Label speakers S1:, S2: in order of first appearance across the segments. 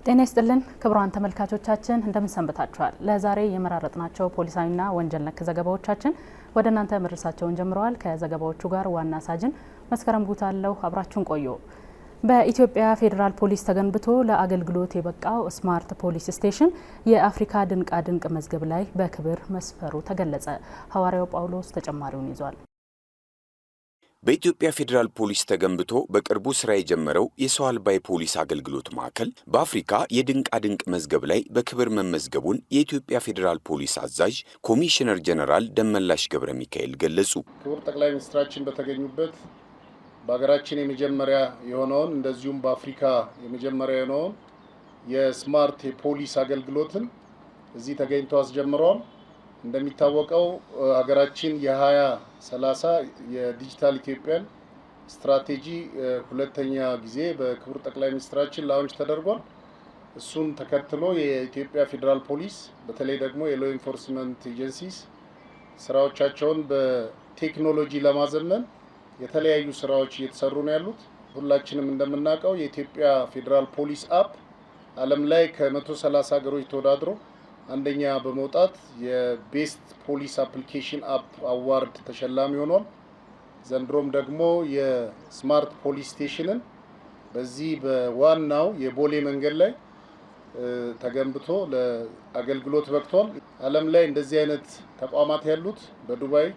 S1: ጤና ይስጥልን ክቡራን ተመልካቾቻችን እንደምን ሰንብታችኋል? ለዛሬ የመራረጥናቸው ፖሊሳዊና ወንጀል ነክ ዘገባዎቻችን ወደ እናንተ መድረሳቸውን ጀምረዋል። ከዘገባዎቹ ጋር ዋና ሳጅን መስከረም ጉታለው አብራችሁን ቆዩ። በኢትዮጵያ ፌዴራል ፖሊስ ተገንብቶ ለአገልግሎት የበቃው ስማርት ፖሊስ ስቴሽን የአፍሪካ ድንቃ ድንቅ መዝገብ ላይ በክብር መስፈሩ ተገለጸ። ሐዋርያው ጳውሎስ ተጨማሪውን ይዟል።
S2: በኢትዮጵያ ፌዴራል ፖሊስ ተገንብቶ በቅርቡ ስራ የጀመረው የሰው አልባ የፖሊስ አገልግሎት ማዕከል በአፍሪካ የድንቃ ድንቅ መዝገብ ላይ በክብር መመዝገቡን የኢትዮጵያ ፌዴራል ፖሊስ አዛዥ ኮሚሽነር ጀነራል ደመላሽ ገብረ ሚካኤል ገለጹ።
S3: ክቡር ጠቅላይ ሚኒስትራችን በተገኙበት በሀገራችን የመጀመሪያ የሆነውን እንደዚሁም በአፍሪካ የመጀመሪያ የሆነውን የስማርት የፖሊስ አገልግሎትን እዚህ ተገኝቶ አስጀምረዋል። እንደሚታወቀው ሀገራችን የ2030 የዲጂታል ኢትዮጵያን ስትራቴጂ ሁለተኛ ጊዜ በክቡር ጠቅላይ ሚኒስትራችን ላውንች ተደርጓል። እሱን ተከትሎ የኢትዮጵያ ፌዴራል ፖሊስ በተለይ ደግሞ የሎ ኢንፎርስመንት ኤጀንሲስ ስራዎቻቸውን በቴክኖሎጂ ለማዘመን የተለያዩ ስራዎች እየተሰሩ ነው ያሉት። ሁላችንም እንደምናውቀው የኢትዮጵያ ፌዴራል ፖሊስ አፕ ዓለም ላይ ከ130 ሀገሮች ተወዳድሮ አንደኛ በመውጣት የቤስት ፖሊስ አፕሊኬሽን አፕ አዋርድ ተሸላሚ ሆኗል። ዘንድሮም ደግሞ የስማርት ፖሊስ ስቴሽንን በዚህ በዋናው የቦሌ መንገድ ላይ ተገንብቶ ለአገልግሎት በቅቷል። ዓለም ላይ እንደዚህ አይነት ተቋማት ያሉት በዱባይ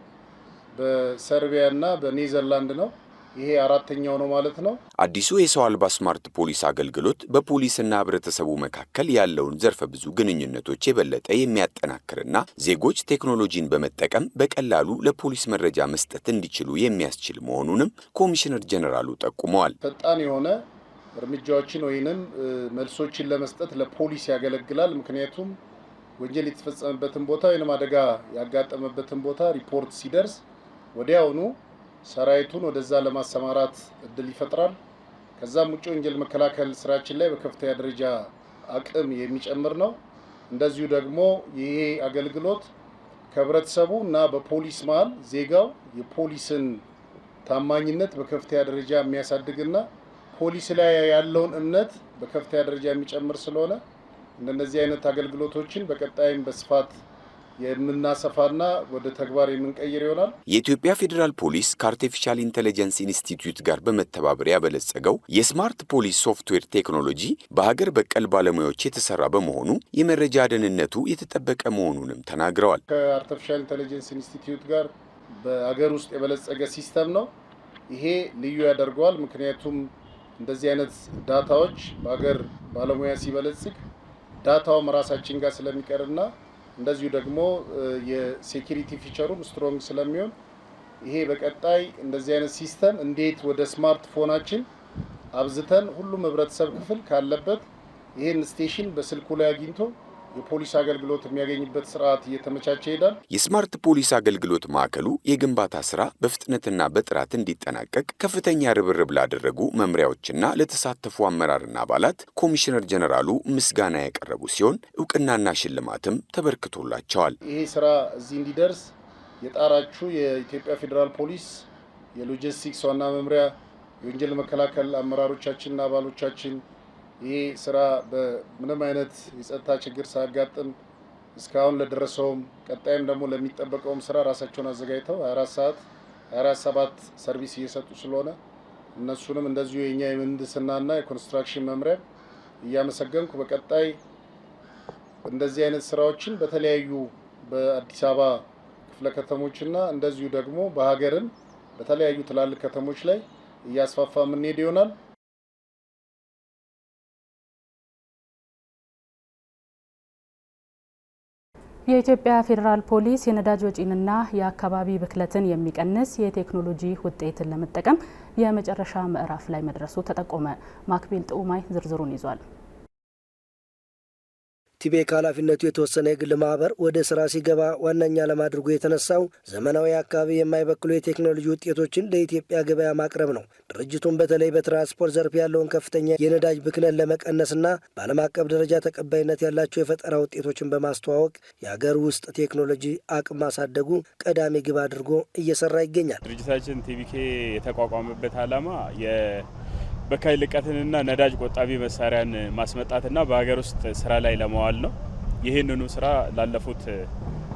S3: በሰርቢያ እና በኔዘርላንድ ነው። ይሄ አራተኛው ነው ማለት ነው።
S2: አዲሱ የሰው አልባ ስማርት ፖሊስ አገልግሎት በፖሊስና ህብረተሰቡ መካከል ያለውን ዘርፈ ብዙ ግንኙነቶች የበለጠ የሚያጠናክርና ዜጎች ቴክኖሎጂን በመጠቀም በቀላሉ ለፖሊስ መረጃ መስጠት እንዲችሉ የሚያስችል መሆኑንም ኮሚሽነር ጀነራሉ ጠቁመዋል።
S3: ፈጣን የሆነ እርምጃዎችን ወይንም መልሶችን ለመስጠት ለፖሊስ ያገለግላል። ምክንያቱም ወንጀል የተፈጸመበትን ቦታ ወይንም አደጋ ያጋጠመበትን ቦታ ሪፖርት ሲደርስ ወዲያውኑ ሰራዊቱን ወደዛ ለማሰማራት እድል ይፈጥራል። ከዛም ውጭ ወንጀል መከላከል ስራችን ላይ በከፍተኛ ደረጃ አቅም የሚጨምር ነው። እንደዚሁ ደግሞ ይሄ አገልግሎት ከህብረተሰቡ እና በፖሊስ መሀል ዜጋው የፖሊስን ታማኝነት በከፍተኛ ደረጃ የሚያሳድግና ፖሊስ ላይ ያለውን እምነት በከፍተኛ ደረጃ የሚጨምር ስለሆነ እንደነዚህ አይነት አገልግሎቶችን በቀጣይም በስፋት የምናሰፋና ወደ ተግባር የምንቀይር ይሆናል።
S2: የኢትዮጵያ ፌዴራል ፖሊስ ከአርቲፊሻል ኢንተለጀንስ ኢንስቲትዩት ጋር በመተባበር ያበለጸገው የስማርት ፖሊስ ሶፍትዌር ቴክኖሎጂ በሀገር በቀል ባለሙያዎች የተሰራ በመሆኑ የመረጃ ደህንነቱ የተጠበቀ መሆኑንም ተናግረዋል።
S3: ከአርቲፊሻል ኢንተለጀንስ ኢንስቲትዩት ጋር በሀገር ውስጥ የበለጸገ ሲስተም ነው። ይሄ ልዩ ያደርገዋል። ምክንያቱም እንደዚህ አይነት ዳታዎች በሀገር ባለሙያ ሲበለጽግ ዳታውም ራሳችን ጋር ስለሚቀርና እንደዚሁ ደግሞ የሴኩሪቲ ፊቸሩም ስትሮንግ ስለሚሆን ይሄ በቀጣይ እንደዚህ አይነት ሲስተም እንዴት ወደ ስማርትፎናችን አብዝተን ሁሉም ህብረተሰብ ክፍል ካለበት ይሄን ስቴሽን በስልኩ ላይ አግኝቶ የፖሊስ አገልግሎት የሚያገኝበት ስርዓት እየተመቻቸ ይሄዳል።
S2: የስማርት ፖሊስ አገልግሎት ማዕከሉ የግንባታ ስራ በፍጥነትና በጥራት እንዲጠናቀቅ ከፍተኛ ርብርብ ላደረጉ መምሪያዎችና ለተሳተፉ አመራርና አባላት ኮሚሽነር ጀነራሉ ምስጋና ያቀረቡ ሲሆን እውቅናና ሽልማትም ተበርክቶላቸዋል።
S3: ይሄ ስራ እዚህ እንዲደርስ የጣራችሁ የኢትዮጵያ ፌዴራል ፖሊስ የሎጂስቲክስ ዋና መምሪያ የወንጀል መከላከል አመራሮቻችንና አባሎቻችን ይሄ ስራ በምንም አይነት የጸጥታ ችግር ሳያጋጥም እስካሁን ለደረሰውም ቀጣይም ደግሞ ለሚጠበቀውም ስራ ራሳቸውን አዘጋጅተው 24/7 ሰርቪስ እየሰጡ ስለሆነ እነሱንም እንደዚሁ የኛ የምህንድስናና የኮንስትራክሽን መምሪያ እያመሰገንኩ በቀጣይ እንደዚህ አይነት ስራዎችን በተለያዩ በአዲስ አበባ ክፍለ ከተሞችና እንደዚሁ ደግሞ በሀገርም በተለያዩ ትላልቅ ከተሞች ላይ እያስፋፋ የምንሄድ ይሆናል።
S1: የኢትዮጵያ ፌዴራል ፖሊስ የነዳጅ ወጪንና የአካባቢ ብክለትን የሚቀንስ የቴክኖሎጂ ውጤትን ለመጠቀም የመጨረሻ ምዕራፍ ላይ መድረሱ ተጠቆመ። ማክቤል ጥኡማይ ዝርዝሩን ይዟል።
S4: ቲቤክ ኃላፊነቱ የተወሰነ የግል ማህበር ወደ ስራ ሲገባ ዋነኛ ለማድረጉ የተነሳው ዘመናዊ አካባቢ የማይበክሉ የቴክኖሎጂ ውጤቶችን ለኢትዮጵያ ገበያ ማቅረብ ነው። ድርጅቱን በተለይ በትራንስፖርት ዘርፍ ያለውን ከፍተኛ የነዳጅ ብክለት ለመቀነስና በዓለም አቀፍ ደረጃ ተቀባይነት ያላቸው የፈጠራ ውጤቶችን በማስተዋወቅ የሀገር ውስጥ ቴክኖሎጂ አቅም ማሳደጉ ቀዳሚ ግብ አድርጎ እየሰራ ይገኛል።
S5: ድርጅታችን ቲቢኬ የተቋቋመበት ዓላማ በካይ ልቀትንና ነዳጅ ቆጣቢ መሳሪያን ማስመጣትና በሀገር ውስጥ ስራ ላይ ለማዋል ነው። ይህንኑ ስራ ላለፉት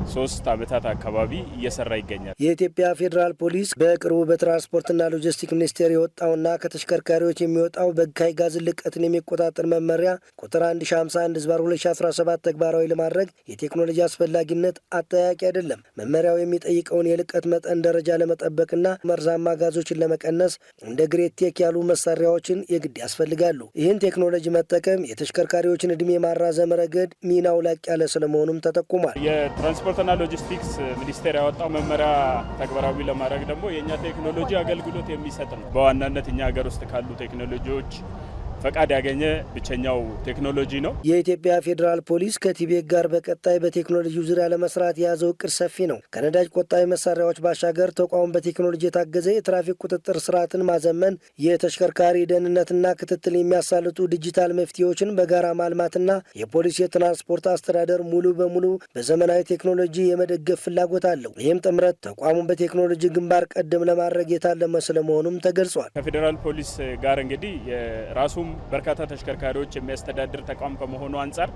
S5: 3 ዓመታት አካባቢ እየሰራ ይገኛል።
S4: የኢትዮጵያ ፌዴራል ፖሊስ በቅርቡ በትራንስፖርትና ሎጂስቲክ ሚኒስቴር የወጣውና ከተሽከርካሪዎች የሚወጣው በካይ ጋዝ ልቀትን የሚቆጣጠር መመሪያ ቁጥር 1051/2017 ተግባራዊ ለማድረግ የቴክኖሎጂ አስፈላጊነት አጠያቂ አይደለም። መመሪያው የሚጠይቀውን የልቀት መጠን ደረጃ ለመጠበቅና መርዛማ ጋዞችን ለመቀነስ እንደ ግሬት ቴክ ያሉ መሳሪያዎችን የግድ ያስፈልጋሉ። ይህን ቴክኖሎጂ መጠቀም የተሽከርካሪዎችን እድሜ ማራዘም ረገድ ሚናው ላቅ ያለ ስለመሆኑም ተጠቁሟል።
S5: የትራንስፖርትና ሎጂስቲክስ ሚኒስቴር ያወጣው መመሪያ ተግባራዊ ለማድረግ ደግሞ የኛ ቴክኖሎጂ አገልግሎት የሚሰጥ ነው። በዋናነት እኛ ሀገር ውስጥ ካሉ ቴክኖሎጂዎች ፈቃድ ያገኘ ብቸኛው ቴክኖሎጂ ነው።
S4: የኢትዮጵያ ፌዴራል ፖሊስ ከቲቤክ ጋር በቀጣይ በቴክኖሎጂው ዙሪያ ለመስራት የያዘው እቅድ ሰፊ ነው። ከነዳጅ ቆጣቢ መሳሪያዎች ባሻገር ተቋሙ በቴክኖሎጂ የታገዘ የትራፊክ ቁጥጥር ስርዓትን ማዘመን፣ የተሽከርካሪ ደህንነትና ክትትል የሚያሳልጡ ዲጂታል መፍትሄዎችን በጋራ ማልማትና የፖሊስ የትራንስፖርት አስተዳደር ሙሉ በሙሉ በዘመናዊ ቴክኖሎጂ የመደገፍ ፍላጎት አለው። ይህም ጥምረት ተቋሙን በቴክኖሎጂ ግንባር ቀደም ለማድረግ የታለመ ስለመሆኑም ተገልጿል።
S5: ከፌዴራል ፖሊስ ጋር እንግዲህ ራሱ በርካታ ተሽከርካሪዎች የሚያስተዳድር ተቋም ከመሆኑ አንጻር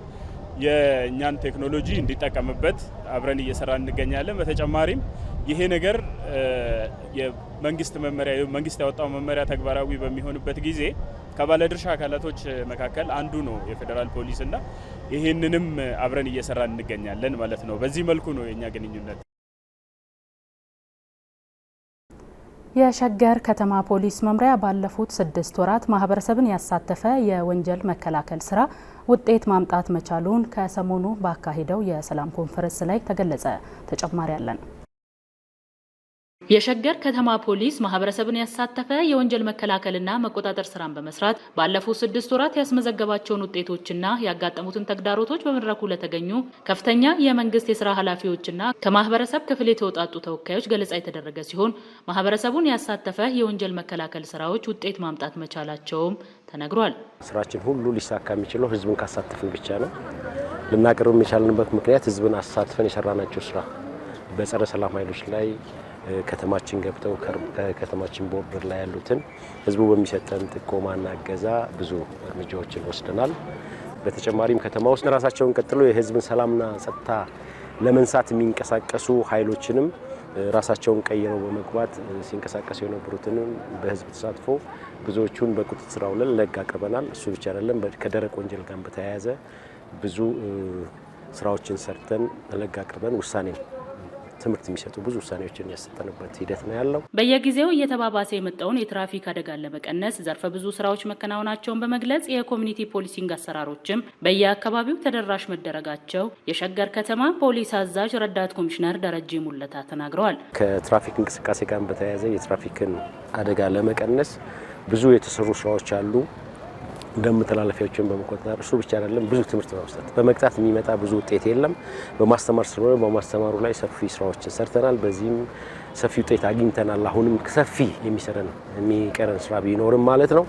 S5: የእኛን ቴክኖሎጂ እንዲጠቀምበት አብረን እየሰራ እንገኛለን። በተጨማሪም ይሄ ነገር መንግስት ያወጣው መመሪያ ተግባራዊ በሚሆንበት ጊዜ ከባለድርሻ አካላቶች መካከል አንዱ ነው የፌዴራል ፖሊስ እና ይህንንም አብረን እየሰራ እንገኛለን ማለት ነው። በዚህ መልኩ ነው የኛ ግንኙነት።
S1: የሸገር ከተማ ፖሊስ መምሪያ ባለፉት 6 ወራት ማህበረሰብን ያሳተፈ የወንጀል መከላከል ስራ ውጤት ማምጣት መቻሉን ከሰሞኑ ባካሄደው የሰላም ኮንፈረንስ ላይ ተገለጸ። ተጨማሪ አለን።
S6: የሸገር ከተማ ፖሊስ ማህበረሰብን ያሳተፈ የወንጀል መከላከልና መቆጣጠር ስራን በመስራት ባለፉት 6 ወራት ያስመዘገባቸውን ውጤቶችና ያጋጠሙትን ተግዳሮቶች በመድረኩ ለተገኙ ከፍተኛ የመንግስት የስራ ኃላፊዎችና ከማህበረሰብ ክፍል የተውጣጡ ተወካዮች ገለጻ የተደረገ ሲሆን ማህበረሰቡን ያሳተፈ የወንጀል መከላከል ስራዎች ውጤት ማምጣት መቻላቸውም ተነግሯል።
S7: ስራችን ሁሉ ሊሳካ የሚችለው ህዝብን ካሳተፍን ብቻ ነው። ልናቀርብ የቻልንበት ምክንያት ህዝብን አሳትፈን የሰራናቸው ስራ በጸረ ሰላም ኃይሎች ላይ ከተማችን ገብተው ከከተማችን ቦርደር ላይ ያሉትን ህዝቡ በሚሰጠን ጥቆማና እገዛ ብዙ እርምጃዎችን ወስደናል። በተጨማሪም ከተማ ውስጥ ራሳቸውን ቀጥለው የህዝብን ሰላምና ጸጥታ ለመንሳት የሚንቀሳቀሱ ኃይሎችንም ራሳቸውን ቀይረው በመግባት ሲንቀሳቀሱ የነበሩትን በህዝብ ተሳትፎ ብዙዎቹን በቁጥጥር ስር አውለን ለህግ አቅርበናል። እሱ ብቻ አይደለም፣ ከደረቅ ወንጀል ጋር በተያያዘ ብዙ ስራዎችን ሰርተን ለህግ አቅርበን ውሳኔ ትምህርት የሚሰጡ ብዙ ውሳኔዎችን ያሰጠንበት ሂደት ነው ያለው።
S6: በየጊዜው እየተባባሰ የመጣውን የትራፊክ አደጋን ለመቀነስ ዘርፈ ብዙ ስራዎች መከናወናቸውን በመግለጽ የኮሚኒቲ ፖሊሲንግ አሰራሮችም በየአካባቢው ተደራሽ መደረጋቸው የሸገር ከተማ ፖሊስ አዛዥ ረዳት ኮሚሽነር ደረጀ ሙለታ ተናግረዋል።
S7: ከትራፊክ እንቅስቃሴ ጋር በተያያዘ የትራፊክን አደጋ ለመቀነስ ብዙ የተሰሩ ስራዎች አሉ። ደም ተላላፊዎችን በመቆጣጠር እሱ ብቻ አይደለም፣ ብዙ ትምህርት በመስጠት በመቅጣት የሚመጣ ብዙ ውጤት የለም። በማስተማር ስለሆነ በማስተማሩ ላይ ሰፊ ስራዎችን ሰርተናል። በዚህም ሰፊ ውጤት አግኝተናል። አሁንም ሰፊ የሚቀረን ስራ ቢኖርም ማለት ነው።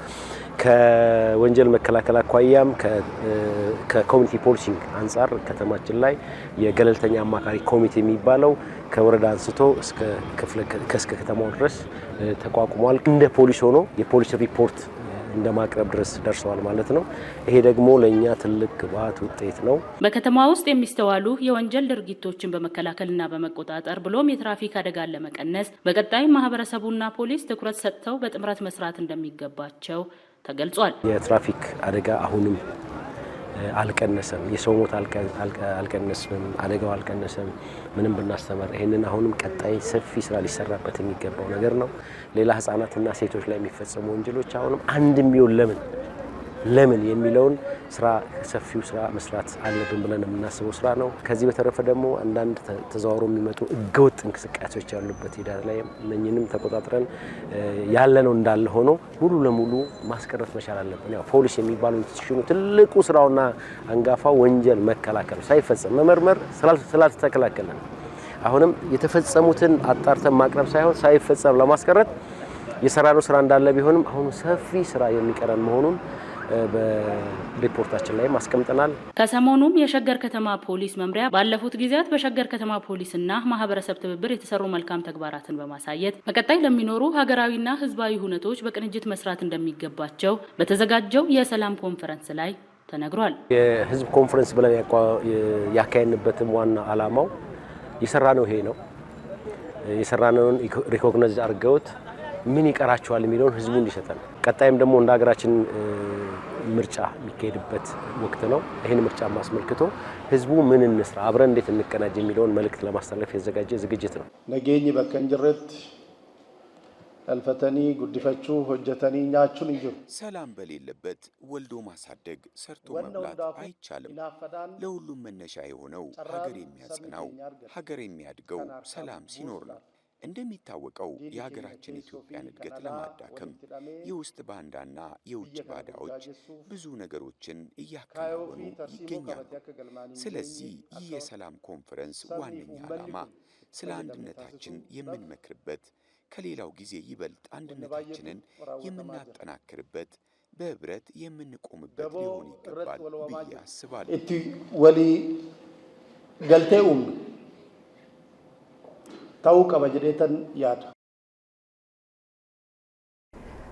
S7: ከወንጀል መከላከል አኳያም ከኮሚኒቲ ፖሊሲንግ አንጻር ከተማችን ላይ የገለልተኛ አማካሪ ኮሚቴ የሚባለው ከወረዳ አንስቶ እስከ ከተማው ድረስ ተቋቁሟል። እንደ ፖሊስ ሆኖ የፖሊስ ሪፖርት እንደማቅረብ ድረስ ደርሰዋል ማለት ነው። ይሄ ደግሞ ለኛ ትልቅ ግብዓት ውጤት ነው።
S6: በከተማ ውስጥ የሚስተዋሉ የወንጀል ድርጊቶችን በመከላከልና በመቆጣጠር ብሎም የትራፊክ አደጋን ለመቀነስ በቀጣይ ማህበረሰቡና ፖሊስ ትኩረት ሰጥተው በጥምረት መስራት እንደሚገባቸው ተገልጿል።
S7: የትራፊክ አደጋ አሁንም አልቀነሰም። የሰው ሞት አልቀነሰም። አደጋው አልቀነሰም። ምንም ብናስተምር ይሄንን አሁንም ቀጣይ ሰፊ ስራ ሊሰራበት የሚገባው ነገር ነው። ሌላ ህጻናትና ሴቶች ላይ የሚፈጸሙ ወንጀሎች አሁንም አንድም ቢሆን ለምን የሚለውን ስራ ሰፊው ስራ መስራት አለብን ብለን የምናስበው ስራ ነው። ከዚህ በተረፈ ደግሞ አንዳንድ ተዘዋውሮ የሚመጡ ህገወጥ እንቅስቃሴዎች ያሉበት ሂደት ላይ እነኝንም ተቆጣጥረን ያለነው እንዳለ ሆኖ ሙሉ ለሙሉ ማስቀረት መቻል አለብን። ያው ፖሊስ የሚባለው ኢንስቲትዩሽኑ ትልቁ ስራውና አንጋፋው ወንጀል መከላከል ሳይፈጸም መመርመር ስላልተከላከለ አሁንም የተፈጸሙትን አጣርተን ማቅረብ ሳይሆን ሳይፈጸም ለማስቀረት የሰራነው ስራ እንዳለ ቢሆንም አሁን ሰፊ ስራ የሚቀረን መሆኑን በሪፖርታችን ላይ ማስቀምጠናል።
S6: ከሰሞኑም የሸገር ከተማ ፖሊስ መምሪያ ባለፉት ጊዜያት በሸገር ከተማ ፖሊስና ማህበረሰብ ትብብር የተሰሩ መልካም ተግባራትን በማሳየት በቀጣይ ለሚኖሩ ሀገራዊና ህዝባዊ ሁነቶች በቅንጅት መስራት እንደሚገባቸው በተዘጋጀው የሰላም ኮንፈረንስ ላይ ተነግሯል።
S7: የህዝብ ኮንፈረንስ ብለን ያካሄድንበትም ዋና ዓላማው የሰራነው ይሄ ነው። የሰራነውን ሪኮግናይዝ አድርገውት ምን ይቀራቸዋል የሚለውን ህዝቡ እንዲሰጠን፣ ቀጣይም ደግሞ እንደ ሀገራችን ምርጫ የሚካሄድበት ወቅት ነው። ይህን ምርጫ ማስመልክቶ ህዝቡ ምን እንስራ፣ አብረን እንዴት እንቀናጅ የሚለውን መልእክት ለማስተላለፍ የተዘጋጀ ዝግጅት ነው።
S3: ነገኝ በከንጅረት አልፈተኒ ጉድፈቹ ሆጀተኒ ኛቹን እንጂ
S2: ሰላም በሌለበት ወልዶ ማሳደግ ሰርቶ መብላት አይቻልም። ለሁሉም መነሻ የሆነው ሀገር የሚያጸናው ሀገር የሚያድገው ሰላም ሲኖር ነው። እንደሚታወቀው የሀገራችን ኢትዮጵያን እድገት ለማዳከም የውስጥ ባንዳና የውጭ ባዳዎች ብዙ ነገሮችን እያከናወኑ ይገኛሉ። ስለዚህ ይህ የሰላም ኮንፈረንስ ዋነኛ ዓላማ ስለ አንድነታችን የምንመክርበት፣ ከሌላው ጊዜ ይበልጥ አንድነታችንን የምናጠናክርበት፣ በህብረት የምንቆምበት ሊሆን ይገባል ብዬ አስባለሁ።
S3: እቲ ወሊ ገልቴኡም ታው ቀበጀደተን ያዳ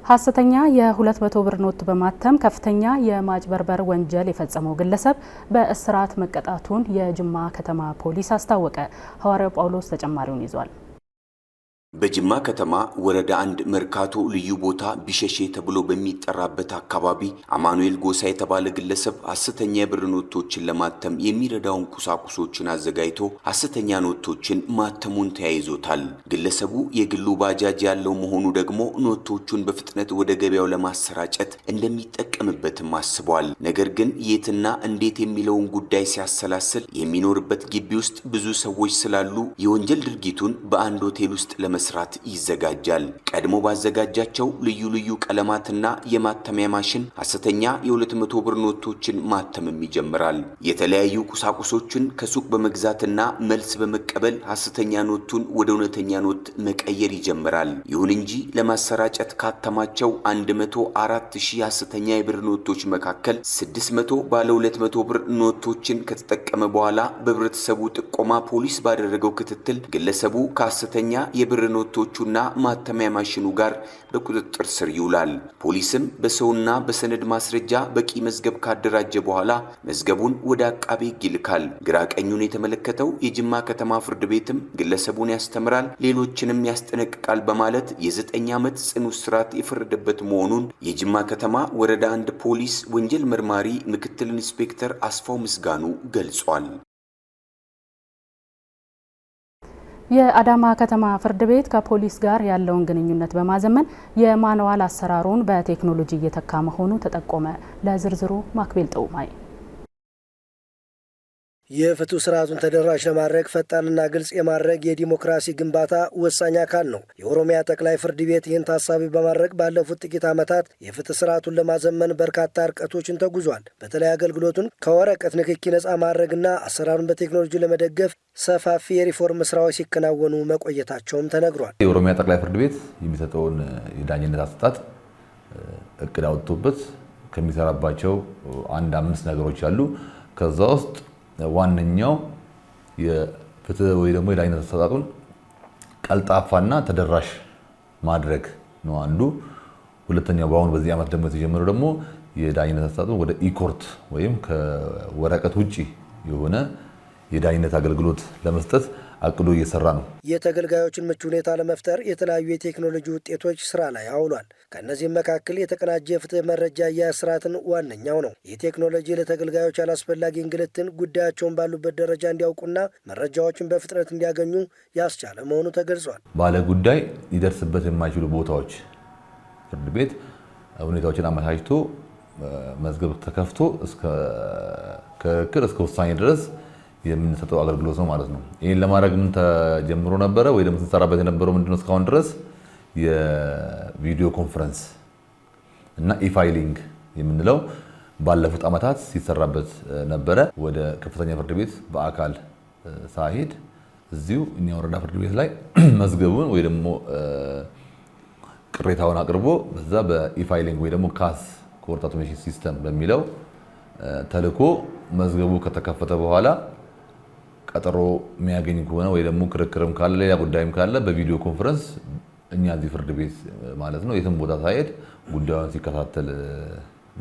S1: ሐሰተኛ የ200 ብር ኖት በማተም ከፍተኛ የማጭበርበር ወንጀል የፈጸመው ግለሰብ በእስራት መቀጣቱን የጅማ ከተማ ፖሊስ አስታወቀ። ሐዋርያው ጳውሎስ ተጨማሪውን ይዟል።
S2: በጅማ ከተማ ወረዳ 1 መርካቶ ልዩ ቦታ ቢሸሼ ተብሎ በሚጠራበት አካባቢ አማኑኤል ጎሳ የተባለ ግለሰብ ሐሰተኛ የብር ኖቶችን ለማተም የሚረዳውን ቁሳቁሶችን አዘጋጅቶ ሐሰተኛ ኖቶችን ማተሙን ተያይዞታል። ግለሰቡ የግሉ ባጃጅ ያለው መሆኑ ደግሞ ኖቶቹን በፍጥነት ወደ ገበያው ለማሰራጨት እንደሚጠቀምበትም አስቧል። ነገር ግን የትና እንዴት የሚለውን ጉዳይ ሲያሰላስል የሚኖርበት ግቢ ውስጥ ብዙ ሰዎች ስላሉ የወንጀል ድርጊቱን በአንድ ሆቴል ውስጥ መስራት ይዘጋጃል። ቀድሞ ባዘጋጃቸው ልዩ ልዩ ቀለማትና የማተሚያ ማሽን ሐሰተኛ የ200 ብር ኖቶችን ማተምም ይጀምራል። የተለያዩ ቁሳቁሶችን ከሱቅ በመግዛትና መልስ በመቀበል ሐሰተኛ ኖቱን ወደ እውነተኛ ኖት መቀየር ይጀምራል። ይሁን እንጂ ለማሰራጨት ካተማቸው 104,000 ሐሰተኛ የብር ኖቶች መካከል 600 ባለ 200 ብር ኖቶችን ከተጠቀመ በኋላ በህብረተሰቡ ጥቆማ ፖሊስ ባደረገው ክትትል ግለሰቡ ከሐሰተኛ የብር ኖቶቹና ማተሚያ ማሽኑ ጋር በቁጥጥር ስር ይውላል። ፖሊስም በሰውና በሰነድ ማስረጃ በቂ መዝገብ ካደራጀ በኋላ መዝገቡን ወደ አቃቤ ሕግ ይልካል። ግራ ቀኙን የተመለከተው የጅማ ከተማ ፍርድ ቤትም ግለሰቡን ያስተምራል፣ ሌሎችንም ያስጠነቅቃል በማለት የ9 ዓመት ጽኑ እስራት የፈረደበት መሆኑን የጅማ ከተማ ወረዳ 1 ፖሊስ ወንጀል መርማሪ ምክትል ኢንስፔክተር አስፋው ምስጋኑ ገልጿል።
S1: የአዳማ ከተማ ፍርድ ቤት ከፖሊስ ጋር ያለውን ግንኙነት በማዘመን የማንዋል አሰራሩን በቴክኖሎጂ እየተካ መሆኑ ተጠቆመ። ለዝርዝሩ ማክቤል ጠውማይ።
S4: የፍትህ ስርዓቱን ተደራሽ ለማድረግ ፈጣንና ግልጽ የማድረግ የዲሞክራሲ ግንባታ ወሳኝ አካል ነው። የኦሮሚያ ጠቅላይ ፍርድ ቤት ይህን ታሳቢ በማድረግ ባለፉት ጥቂት ዓመታት የፍትህ ስርዓቱን ለማዘመን በርካታ ርቀቶችን ተጉዟል። በተለይ አገልግሎቱን ከወረቀት ንክኪ ነፃ ማድረግና አሰራሩን በቴክኖሎጂ ለመደገፍ ሰፋፊ የሪፎርም ስራዎች ሲከናወኑ መቆየታቸውም ተነግሯል።
S8: የኦሮሚያ ጠቅላይ ፍርድ ቤት የሚሰጠውን የዳኝነት አሰጣጥ እቅድ አውጥቶበት ከሚሰራባቸው 5 ነገሮች አሉ። ከዛ ውስጥ ዋነኛው የፍትህ ወይ ደግሞ የዳኝነት አሰጣጡን ቀልጣፋና ተደራሽ ማድረግ ነው አንዱ። ሁለተኛው በአሁኑ በዚህ ዓመት ደግሞ የተጀመረው ደግሞ የዳኝነት አሰጣጡን ወደ ኢኮርት ወይም ከወረቀት ውጪ የሆነ የዳኝነት አገልግሎት ለመስጠት አቅዶ እየሰራ ነው።
S4: የተገልጋዮችን ምቹ ሁኔታ ለመፍጠር የተለያዩ የቴክኖሎጂ ውጤቶች ስራ ላይ አውሏል። ከእነዚህም መካከል የተቀናጀ የፍትህ መረጃ አያያዝ ስርዓትን ዋነኛው ነው። ይህ ቴክኖሎጂ ለተገልጋዮች አላስፈላጊ እንግልትን ጉዳያቸውን ባሉበት ደረጃ እንዲያውቁና መረጃዎችን በፍጥነት እንዲያገኙ ያስቻለ መሆኑ ተገልጿል።
S8: ባለ ጉዳይ ሊደርስበት የማይችሉ ቦታዎች ፍርድ ቤት ሁኔታዎችን አመቻችቶ መዝገብ ተከፍቶ እስከ ክርክር እስከ ውሳኔ ድረስ የምንሰጠው አገልግሎት ነው ማለት ነው። ይህን ለማድረግ ምን ተጀምሮ ነበረ ወይ ደግሞ ስንሰራበት የነበረው ምንድነው? እስካሁን ድረስ የቪዲዮ ኮንፈረንስ እና ኢፋይሊንግ የምንለው ባለፉት ዓመታት ሲሰራበት ነበረ። ወደ ከፍተኛ ፍርድ ቤት በአካል ሳይሄድ እዚሁ እኛ ወረዳ ፍርድ ቤት ላይ መዝገቡን ወይ ደግሞ ቅሬታውን አቅርቦ በዛ በኢፋይሊንግ ወይ ደግሞ ካስ ኮርት አውቶሜሽን ሲስተም በሚለው ተልኮ መዝገቡ ከተከፈተ በኋላ ቀጠሮ የሚያገኝ ከሆነ ወይ ደግሞ ክርክርም ካለ ሌላ ጉዳይም ካለ በቪዲዮ ኮንፈረንስ እኛ እዚህ ፍርድ ቤት ማለት ነው የትም ቦታ ሳይሄድ ጉዳዩን ሲከታተል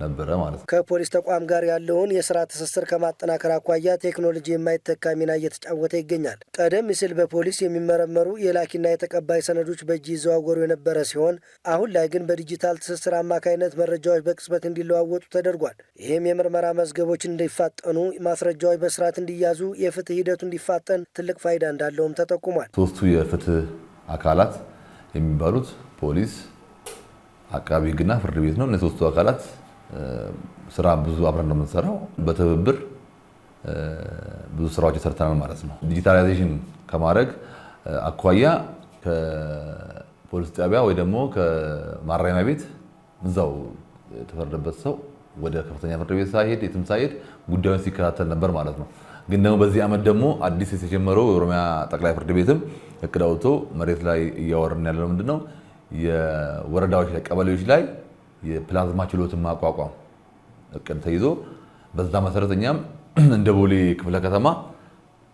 S8: ነበረ ማለት ነው።
S4: ከፖሊስ ተቋም ጋር ያለውን የስራ ትስስር ከማጠናከር አኳያ ቴክኖሎጂ የማይተካ ሚና እየተጫወተ ይገኛል። ቀደም ሲል በፖሊስ የሚመረመሩ የላኪና የተቀባይ ሰነዶች በእጅ ይዘዋወሩ የነበረ ሲሆን አሁን ላይ ግን በዲጂታል ትስስር አማካኝነት መረጃዎች በቅጽበት እንዲለዋወጡ ተደርጓል። ይህም የምርመራ መዝገቦች እንዲፋጠኑ፣ ማስረጃዎች በስርዓት እንዲያዙ፣ የፍትህ ሂደቱ እንዲፋጠን ትልቅ ፋይዳ እንዳለውም ተጠቁሟል።
S8: ሶስቱ የፍትህ አካላት የሚባሉት ፖሊስ፣ አቃቢ ህግና ፍርድ ቤት ነው። እነዚህ ሶስቱ አካላት ስራ ብዙ አብረን ነው የምንሰራው። በትብብር ብዙ ስራዎች ሰርተናል ማለት ነው። ዲጂታላይዜሽን ከማድረግ አኳያ ከፖሊስ ጣቢያ ወይ ደግሞ ከማረሚያ ቤት እዛው የተፈረደበት ሰው ወደ ከፍተኛ ፍርድ ቤት ሳይሄድ የትም ሳይሄድ ጉዳዩን ሲከታተል ነበር ማለት ነው። ግን ደግሞ በዚህ ዓመት ደግሞ አዲስ የተጀመረው የኦሮሚያ ጠቅላይ ፍርድ ቤትም እቅድ አውጥቶ መሬት ላይ እያወረን ያለው ምንድነው የወረዳዎች ላይ ቀበሌዎች ላይ የፕላዝማ ችሎትን ማቋቋም እቅድ ተይዞ በዛ መሰረት እኛም እንደ ቦሌ ክፍለ ከተማ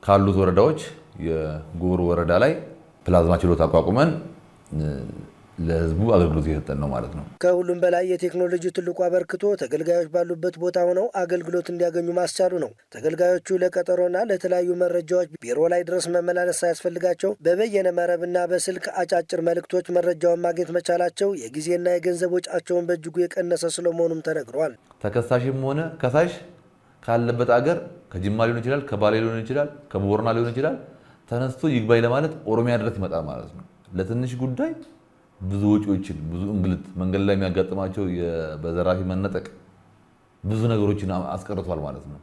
S8: ካሉት ወረዳዎች የጎሮ ወረዳ ላይ ፕላዝማ ችሎት አቋቁመን ለህዝቡ አገልግሎት እየሰጠን ነው ማለት ነው።
S4: ከሁሉም በላይ የቴክኖሎጂ ትልቁ አበርክቶ ተገልጋዮች ባሉበት ቦታ ሆነው አገልግሎት እንዲያገኙ ማስቻሉ ነው። ተገልጋዮቹ ለቀጠሮና ለተለያዩ መረጃዎች ቢሮ ላይ ድረስ መመላለስ ሳያስፈልጋቸው በበየነ መረብና በስልክ አጫጭር መልእክቶች መረጃውን ማግኘት መቻላቸው የጊዜና የገንዘብ ወጪያቸውን በእጅጉ የቀነሰ ስለመሆኑም ተነግሯል።
S8: ተከሳሽም ሆነ ከሳሽ ካለበት አገር ከጅማ ሊሆን ይችላል፣ ከባሌ ሊሆን ይችላል፣ ከቦረና ሊሆን ይችላል ተነስቶ ይግባኝ ለማለት ኦሮሚያ ድረስ ይመጣል ማለት ነው። ለትንሽ ጉዳይ ብዙ ወጪዎችን ብዙ እንግልት መንገድ ላይ የሚያጋጥማቸው በዘራፊ መነጠቅ ብዙ ነገሮችን አስቀርቷል ማለት ነው።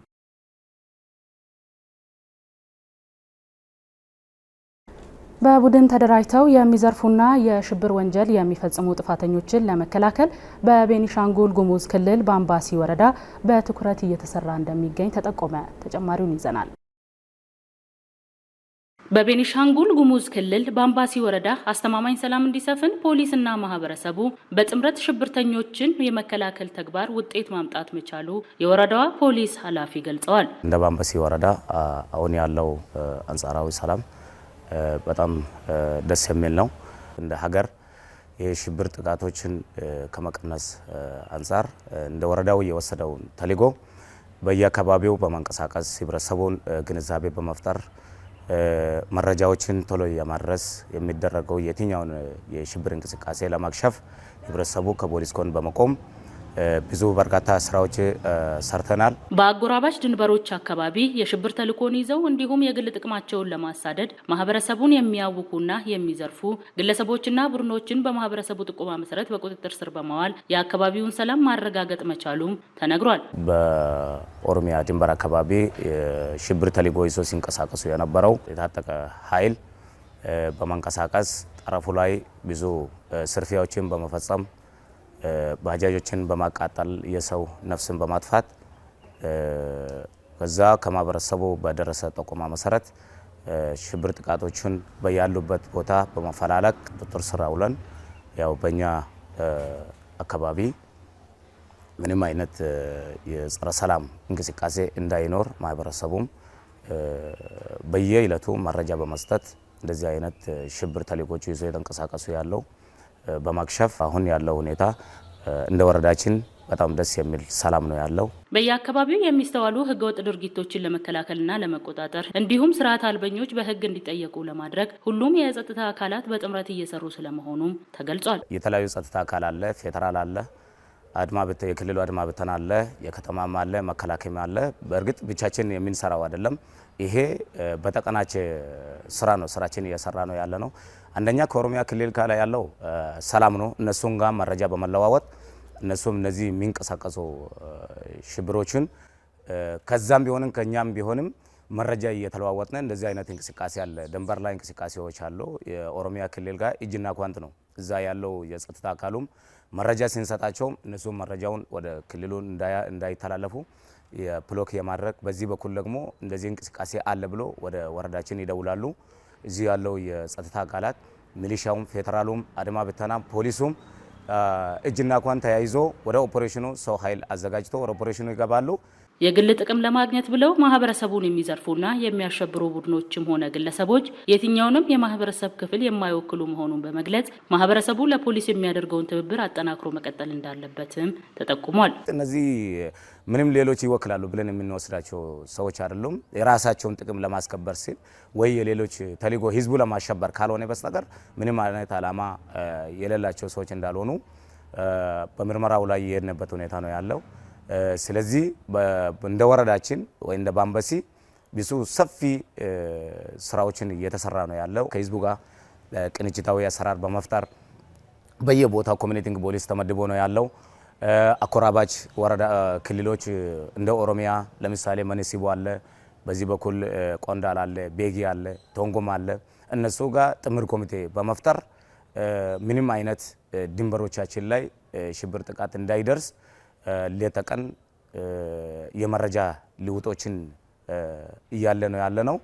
S1: በቡድን ተደራጅተው የሚዘርፉና የሽብር ወንጀል የሚፈጽሙ ጥፋተኞችን ለመከላከል በቤኒሻንጉል ጉሙዝ ክልል በአምባሲ ወረዳ በትኩረት እየተሰራ እንደሚገኝ ተጠቆመ። ተጨማሪውን ይዘናል።
S6: በቤኒሻንጉል ጉሙዝ ክልል በአምባሲ ወረዳ አስተማማኝ ሰላም እንዲሰፍን ፖሊስና ማህበረሰቡ በጥምረት ሽብርተኞችን የመከላከል ተግባር ውጤት ማምጣት መቻሉ የወረዳዋ ፖሊስ ኃላፊ ገልጸዋል።
S9: እንደ በአምባሲ ወረዳ አሁን ያለው አንጻራዊ ሰላም በጣም ደስ የሚል ነው። እንደ ሀገር የሽብር ጥቃቶችን ከመቀነስ አንጻር እንደ ወረዳው የወሰደውን ተልዕኮ በየአካባቢው በማንቀሳቀስ ህብረተሰቡን ግንዛቤ በመፍጠር መረጃዎችን ቶሎ የማድረስ የሚደረገው የትኛውን የሽብር እንቅስቃሴ ለማክሸፍ ህብረተሰቡ ከፖሊስ ጎን በመቆም ብዙ በርካታ ስራዎች ሰርተናል።
S6: በአጎራባች ድንበሮች አካባቢ የሽብር ተልዕኮን ይዘው እንዲሁም የግል ጥቅማቸውን ለማሳደድ ማህበረሰቡን የሚያውኩና የሚዘርፉ ግለሰቦችና ቡድኖችን በማህበረሰቡ ጥቆማ መሰረት በቁጥጥር ስር በማዋል የአካባቢውን ሰላም ማረጋገጥ መቻሉም ተነግሯል።
S9: በኦሮሚያ ድንበር አካባቢ የሽብር ተልዕኮ ይዞ ሲንቀሳቀሱ የነበረው የታጠቀ ኃይል በመንቀሳቀስ ጠረፉ ላይ ብዙ ስርፊያዎችን በመፈጸም ባጃጆችን በማቃጠል የሰው ነፍስን በማጥፋት ከዛ ከማህበረሰቡ በደረሰ ጥቆማ መሰረት ሽብር ጥቃቶችን በያሉበት ቦታ በመፈላለግ ቁጥጥር ስር አውለን ያው በእኛ አካባቢ ምንም አይነት የጸረ ሰላም እንቅስቃሴ እንዳይኖር ማህበረሰቡም በየዕለቱ መረጃ በመስጠት እንደዚህ አይነት ሽብር ተልዕኮች ይዞ የተንቀሳቀሱ ያለው በማክሸፍ አሁን ያለው ሁኔታ እንደ ወረዳችን በጣም ደስ የሚል ሰላም ነው ያለው።
S6: በየአካባቢው የሚስተዋሉ ህገወጥ ድርጊቶችን ለመከላከልና ለመቆጣጠር እንዲሁም ስርዓት አልበኞች በህግ እንዲጠየቁ ለማድረግ ሁሉም የጸጥታ አካላት በጥምረት እየሰሩ ስለመሆኑም ተገልጿል።
S9: የተለያዩ ጸጥታ አካል አለ፣ ፌደራል አለ፣ የክልሉ አድማ ብተና አለ፣ የከተማም አለ፣ መከላከያም አለ። በእርግጥ ብቻችን የምንሰራው አይደለም። ይሄ በተቀናጀ ስራ ነው ስራችን እየሰራ ነው ያለ ነው። አንደኛ ከኦሮሚያ ክልል ጋር ያለው ሰላም ነው። እነሱን ጋር መረጃ በመለዋወጥ እነሱም እነዚህ የሚንቀሳቀሱ ሽብሮችን ከዛም ቢሆንም ከኛም ቢሆንም መረጃ እየተለዋወጥን እንደዚህ አይነት እንቅስቃሴ አለ። ድንበር ላይ እንቅስቃሴዎች አሉ። የኦሮሚያ ክልል ጋር እጅና ጓንት ነው። እዛ ያለው የጸጥታ አካሉም መረጃ ሲንሰጣቸው እነሱም መረጃውን ወደ ክልሉ እንዳይተላለፉ የፕሎክ የማድረግ በዚህ በኩል ደግሞ እንደዚህ እንቅስቃሴ አለ ብሎ ወደ ወረዳችን ይደውላሉ። እዚህ ያለው የጸጥታ አካላት ሚሊሻውም፣ ፌደራሉም፣ አድማ ብተናም፣ ፖሊሱም እጅና ኳን ተያይዞ ወደ ኦፕሬሽኑ ሰው ኃይል አዘጋጅቶ ወደ ኦፕሬሽኑ ይገባሉ።
S6: የግል ጥቅም ለማግኘት ብለው ማህበረሰቡን የሚዘርፉና የሚያሸብሩ ቡድኖችም ሆነ ግለሰቦች የትኛውንም የማህበረሰብ ክፍል የማይወክሉ መሆኑን በመግለጽ ማህበረሰቡ ለፖሊስ የሚያደርገውን ትብብር አጠናክሮ መቀጠል እንዳለበትም ተጠቁሟል።
S9: እነዚህ ምንም ሌሎች ይወክላሉ ብለን የምንወስዳቸው ሰዎች አይደሉም። የራሳቸውን ጥቅም ለማስከበር ሲል ወይ የሌሎች ተልዕኮ ህዝቡ ለማሸበር ካልሆነ በስተቀር ምንም አይነት ዓላማ የሌላቸው ሰዎች እንዳልሆኑ በምርመራው ላይ የሄድንበት ሁኔታ ነው ያለው። ስለዚህ እንደ ወረዳችን ወይ እንደ ባምበሲ ብዙ ሰፊ ስራዎችን እየተሰራ ነው ያለው። ከህዝቡ ጋር ቅንጅታዊ አሰራር በመፍጠር በየቦታው ኮሚኒቲንግ ፖሊስ ተመድቦ ነው ያለው። አኮራባች ወረዳ ክልሎች እንደ ኦሮሚያ ለምሳሌ መነሲቦ አለ፣ በዚህ በኩል ቆንዳል አለ፣ ቤጊ አለ፣ ቶንጎም አለ። እነሱ ጋር ጥምር ኮሚቴ በመፍጠር ምንም አይነት ድንበሮቻችን ላይ ሽብር ጥቃት እንዳይደርስ ለተቀን የመረጃ ልውጦችን እያለ ነው ያለ ነው።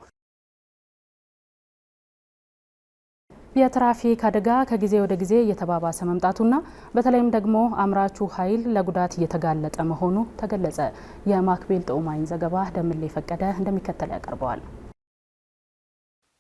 S1: የትራፊክ አደጋ ከጊዜ ወደ ጊዜ እየተባባሰ መምጣቱና በተለይም ደግሞ አምራቹ ኃይል ለጉዳት እየተጋለጠ መሆኑ ተገለጸ። የማክቤል ጦማኝ ዘገባ ደምሌ ፈቀደ እንደሚከተል ያቀርበዋል።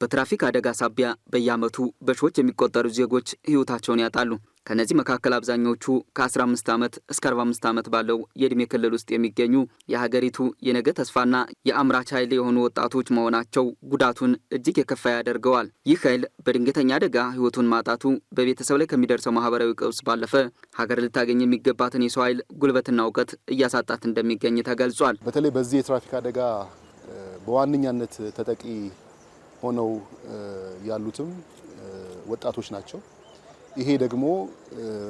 S10: በትራፊክ አደጋ ሳቢያ በየዓመቱ በሺዎች የሚቆጠሩ ዜጎች ሕይወታቸውን ያጣሉ። ከነዚህ መካከል አብዛኞቹ ከ15 ዓመት እስከ 45 ዓመት ባለው የዕድሜ ክልል ውስጥ የሚገኙ የሀገሪቱ የነገ ተስፋና የአምራች ኃይል የሆኑ ወጣቶች መሆናቸው ጉዳቱን እጅግ የከፋ ያደርገዋል። ይህ ኃይል በድንገተኛ አደጋ ሕይወቱን ማጣቱ በቤተሰብ ላይ ከሚደርሰው ማህበራዊ ቀውስ ባለፈ ሀገር ልታገኝ የሚገባትን የሰው ኃይል ጉልበትና እውቀት እያሳጣት እንደሚገኝ ተገልጿል።
S3: በተለይ በዚህ የትራፊክ አደጋ በዋነኛነት ተጠቂ ሆነው ያሉትም ወጣቶች ናቸው። ይሄ ደግሞ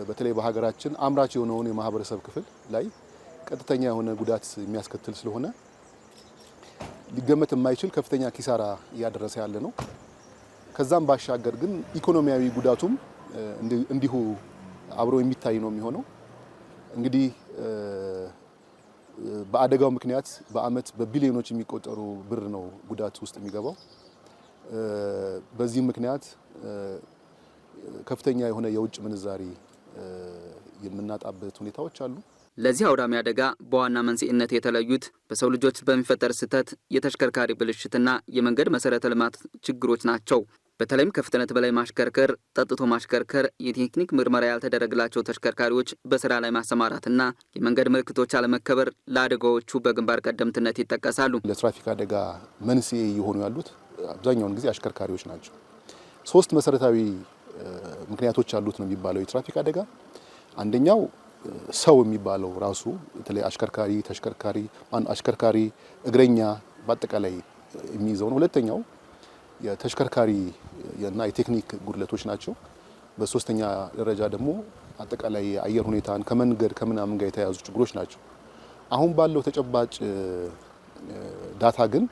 S3: በተለይ በሀገራችን አምራች የሆነውን የማህበረሰብ ክፍል ላይ ቀጥተኛ የሆነ ጉዳት የሚያስከትል ስለሆነ ሊገመት የማይችል ከፍተኛ ኪሳራ እያደረሰ ያለ ነው። ከዛም ባሻገር ግን ኢኮኖሚያዊ ጉዳቱም እንዲሁ አብሮ የሚታይ ነው የሚሆነው። እንግዲህ በአደጋው ምክንያት በአመት በቢሊዮኖች የሚቆጠሩ ብር ነው ጉዳት ውስጥ የሚገባው። በዚህ ምክንያት ከፍተኛ የሆነ የውጭ ምንዛሪ የምናጣበት ሁኔታዎች አሉ።
S10: ለዚህ አውዳሚ አደጋ በዋና መንስኤነት የተለዩት በሰው ልጆች በሚፈጠር ስህተት የተሽከርካሪ ብልሽትና የመንገድ መሰረተ ልማት ችግሮች ናቸው። በተለይም ከፍጥነት በላይ ማሽከርከር፣ ጠጥቶ ማሽከርከር፣ የቴክኒክ ምርመራ ያልተደረገላቸው ተሽከርካሪዎች በስራ ላይ ማሰማራትና የመንገድ ምልክቶች አለመከበር ለአደጋዎቹ በግንባር ቀደምትነት ይጠቀሳሉ።
S3: ለትራፊክ አደጋ መንስኤ የሆኑ ያሉት አብዛኛውን ጊዜ አሽከርካሪዎች ናቸው። ሶስት መሰረታዊ ምክንያቶች አሉት ነው የሚባለው የትራፊክ አደጋ። አንደኛው ሰው የሚባለው ራሱ በተለይ አሽከርካሪ፣ እግረኛ በአጠቃላይ የሚይዘው ነው። ሁለተኛው የተሽከርካሪ እና የቴክኒክ ጉድለቶች ናቸው። በሶስተኛ ደረጃ ደግሞ አጠቃላይ የአየር ሁኔታን ከመንገድ ከምናምን ጋር የተያያዙ ችግሮች ናቸው። አሁን ባለው ተጨባጭ ዳታ ግን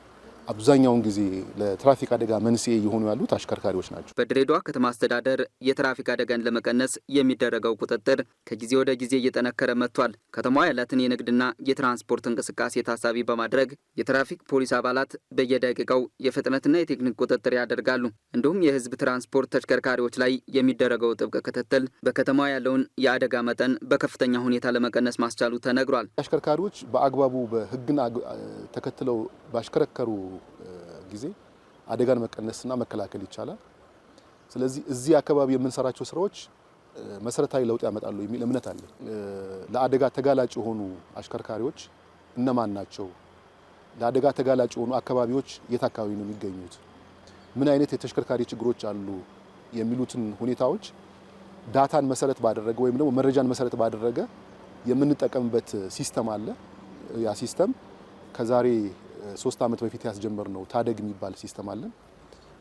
S3: አብዛኛውን ጊዜ ለትራፊክ አደጋ መንስኤ የሆኑ ያሉት አሽከርካሪዎች ናቸው።
S10: በድሬዳዋ ከተማ አስተዳደር የትራፊክ አደጋን ለመቀነስ የሚደረገው ቁጥጥር ከጊዜ ወደ ጊዜ እየጠነከረ መጥቷል። ከተማዋ ያላትን የንግድና የትራንስፖርት እንቅስቃሴ ታሳቢ በማድረግ የትራፊክ ፖሊስ አባላት በየደቂቃው የፍጥነትና የቴክኒክ ቁጥጥር ያደርጋሉ። እንዲሁም የህዝብ ትራንስፖርት ተሽከርካሪዎች ላይ የሚደረገው ጥብቅ ክትትል በከተማዋ ያለውን የአደጋ መጠን በከፍተኛ ሁኔታ ለመቀነስ ማስቻሉ ተነግሯል።
S3: አሽከርካሪዎች በአግባቡ በህግን ተከትለው ባሽከረከሩ ጊዜ አደጋን መቀነስና መከላከል ይቻላል። ስለዚህ እዚህ አካባቢ የምንሰራቸው ስራዎች መሰረታዊ ለውጥ ያመጣሉ የሚል እምነት አለ። ለአደጋ ተጋላጭ የሆኑ አሽከርካሪዎች እነማን ናቸው? ለአደጋ ተጋላጭ የሆኑ አካባቢዎች የት አካባቢ ነው የሚገኙት? ምን አይነት የተሽከርካሪ ችግሮች አሉ? የሚሉትን ሁኔታዎች ዳታን መሰረት ባደረገ ወይም ደግሞ መረጃን መሰረት ባደረገ የምንጠቀምበት ሲስተም አለ። ያ ሲስተም ከዛሬ 3 ዓመት በፊት ያስጀመርነው ታደግ የሚባል ሲስተም አለን።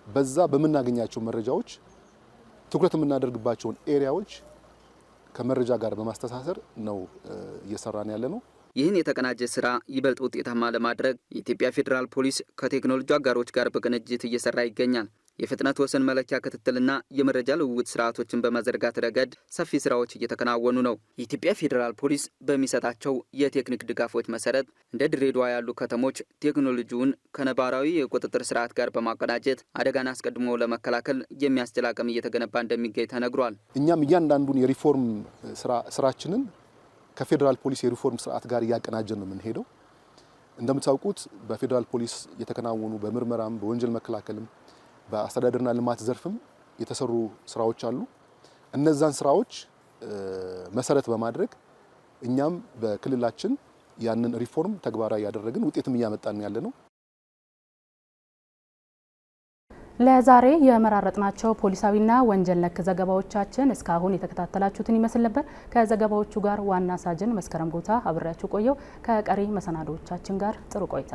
S3: በዛ በምናገኛቸው መረጃዎች ትኩረት የምናደርግባቸውን ኤሪያዎች ከመረጃ ጋር በማስተሳሰር ነው እየሰራን ያለ ነው።
S10: ይህን የተቀናጀ ስራ ይበልጥ ውጤታማ ለማድረግ የኢትዮጵያ ፌዴራል ፖሊስ ከቴክኖሎጂ አጋሮች ጋር በቅንጅት እየሰራ ይገኛል። የፍጥነት ወሰን መለኪያ ክትትልና የመረጃ ልውውጥ ስርዓቶችን በማዘርጋት ረገድ ሰፊ ስራዎች እየተከናወኑ ነው። የኢትዮጵያ ፌዴራል ፖሊስ በሚሰጣቸው የቴክኒክ ድጋፎች መሰረት እንደ ድሬዳዋ ያሉ ከተሞች ቴክኖሎጂውን ከነባራዊ የቁጥጥር ስርዓት ጋር በማቀናጀት አደጋን አስቀድሞ ለመከላከል የሚያስችል አቅም እየተገነባ እንደሚገኝ ተነግሯል።
S11: እኛም እያንዳንዱን የሪፎርም ስራችንን ከፌዴራል ፖሊስ የሪፎርም ስርዓት ጋር እያቀናጀን ነው የምንሄደው። እንደምታውቁት በፌዴራል ፖሊስ የተከናወኑ በምርመራም በወንጀል መከላከልም በአስተዳደርና ልማት ዘርፍም የተሰሩ ስራዎች አሉ። እነዛን ስራዎች መሰረት በማድረግ እኛም በክልላችን ያንን ሪፎርም ተግባራዊ ያደረግን ውጤትም እያመጣን ያለ ነው።
S1: ለዛሬ የመራረጥናቸው ፖሊሳዊና ወንጀል ነክ ዘገባዎቻችን እስካሁን የተከታተላችሁትን ይመስል ነበር። ከዘገባዎቹ ጋር ዋና ሳጅን መስከረም ጉታ አብሬያችሁ ቆየው። ከቀሪ መሰናዶዎቻችን ጋር ጥሩ ቆይታ።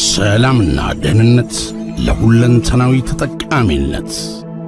S12: ሰላምና ደህንነት ለሁለንተናዊ ተጠቃሚነት